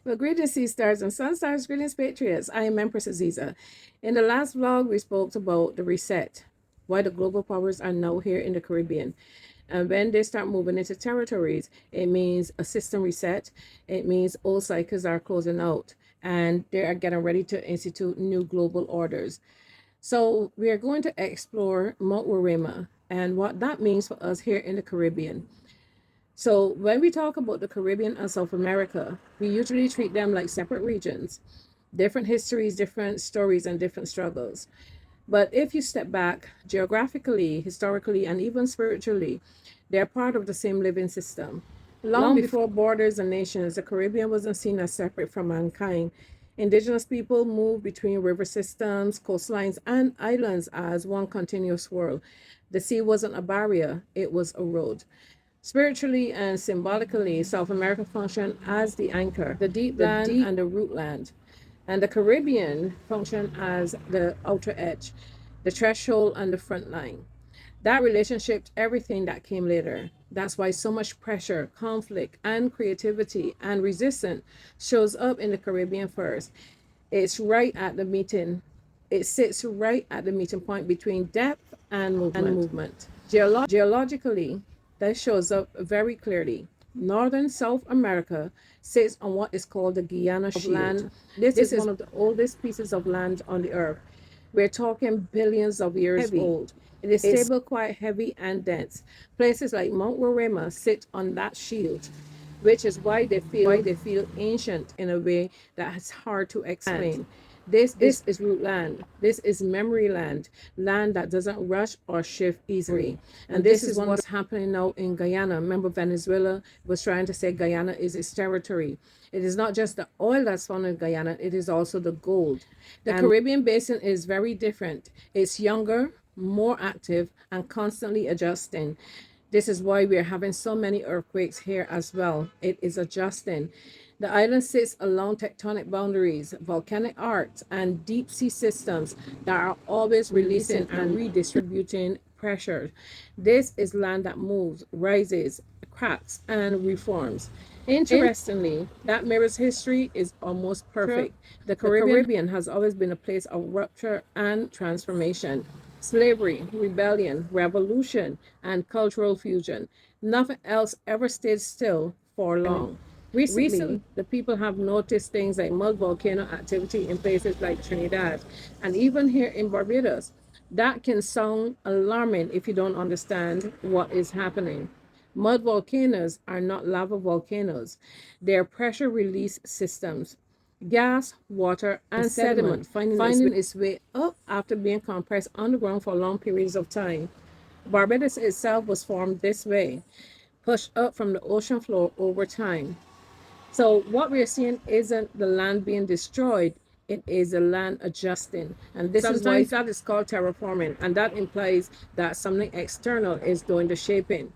Well, greetings, sea stars and sun stars, greetings, patriots. I am Empress Aziza. In the last vlog, we spoke about the reset, why the global powers are now here in the Caribbean. And when they start moving into territories, it means a system reset. It means old cycles are closing out and they are getting ready to institute new global orders. So we are going to explore Mount Warema and what that means for us here in the Caribbean. So when we talk about the Caribbean and South America, we usually treat them like separate regions, different histories, different stories, and different struggles. But if you step back geographically, historically, and even spiritually, they're part of the same living system. Long before borders and nations, the Caribbean wasn't seen as separate from mankind. Indigenous people moved between river systems, coastlines, and islands as one continuous world. The sea wasn't a barrier, it was a road. Spiritually and symbolically, South America functioned as the anchor, the deep land and the root land. And the Caribbean functioned as the outer edge, the threshold and the front line. That relationship, everything that came later. That's why so much pressure, conflict, and creativity and resistance shows up in the Caribbean first. It's right at the meeting. It sits right at the meeting point between depth and movement. Geologically, that shows up very clearly. Northern South America sits on what is called the Guyana Shield. This is one of the oldest pieces of land on the earth. We're talking billions of years old. It is stable, quite heavy, and dense. Places like Mount Warema sit on that shield, which is why they feel ancient in a way that is hard to explain. This is root land. This is memory land, land that doesn't rush or shift easily. And this is what's happening now in Guyana. Remember, Venezuela was trying to say Guyana is its territory. It is not just the oil that's found in Guyana, it is also the gold. The Caribbean basin is very different. It's younger, more active, and constantly adjusting. This is why we are having so many earthquakes here as well. It is adjusting. The island sits along tectonic boundaries, volcanic arcs, and deep sea systems that are always releasing and redistributing pressure. This is land that moves, rises, cracks, and reforms. Interestingly, that mirror's history is almost perfect. The Caribbean has always been a place of rupture and transformation. Slavery, rebellion, revolution, and cultural fusion. Nothing else ever stayed still for long. Recently, the people have noticed things like mud volcano activity in places like Trinidad and even here in Barbados. That can sound alarming if you don't understand what is happening. Mud volcanoes are not lava volcanoes, they're pressure release systems. Gas, water, and sediment finding its way up after being compressed underground for long periods of time. Barbados itself was formed this way, pushed up from the ocean floor over time. So what we're seeing isn't the land being destroyed, it is the land adjusting. And this is why that is called terraforming. And that implies that something external is doing the shaping.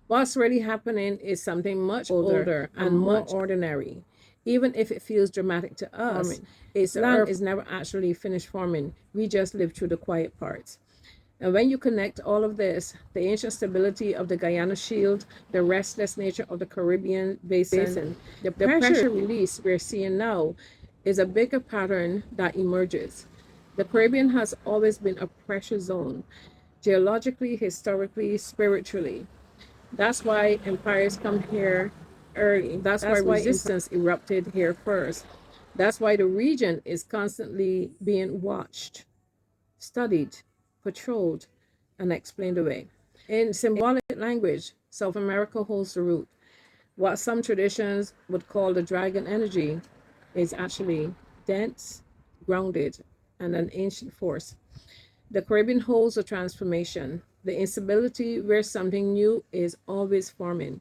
What's really happening is something much older and more ordinary. Even if it feels dramatic to us, its land is never actually finished forming. We just live through the quiet parts. And when you connect all of this, the ancient stability of the Guyana Shield, the restless nature of the Caribbean basin, the pressure release we're seeing now is a bigger pattern that emerges. The Caribbean has always been a pressure zone, geologically, historically, spiritually. That's why empires come here early. That's why resistance erupted here first. That's why the region is constantly being watched, studied, patrolled, and explained away. In symbolic language, South America holds the root. What some traditions would call the dragon energy is actually dense, grounded, and an ancient force. The Caribbean holds a transformation, the instability where something new is always forming.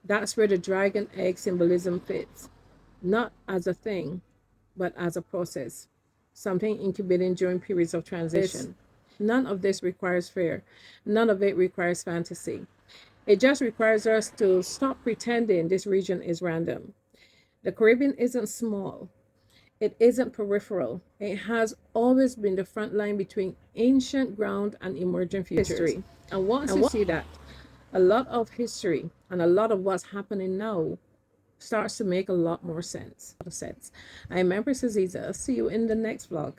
That's where the dragon egg symbolism fits, not as a thing, but as a process, something incubating during periods of transition. None of this requires fear. None of it requires fantasy. It just requires us to stop pretending this region is random. The Caribbean isn't small. It isn't peripheral. It has always been the front line between ancient ground and emerging futures. And once you see that, a lot of history and a lot of what's happening now starts to make a lot more sense. I am Empress Aziza. See you in the next vlog.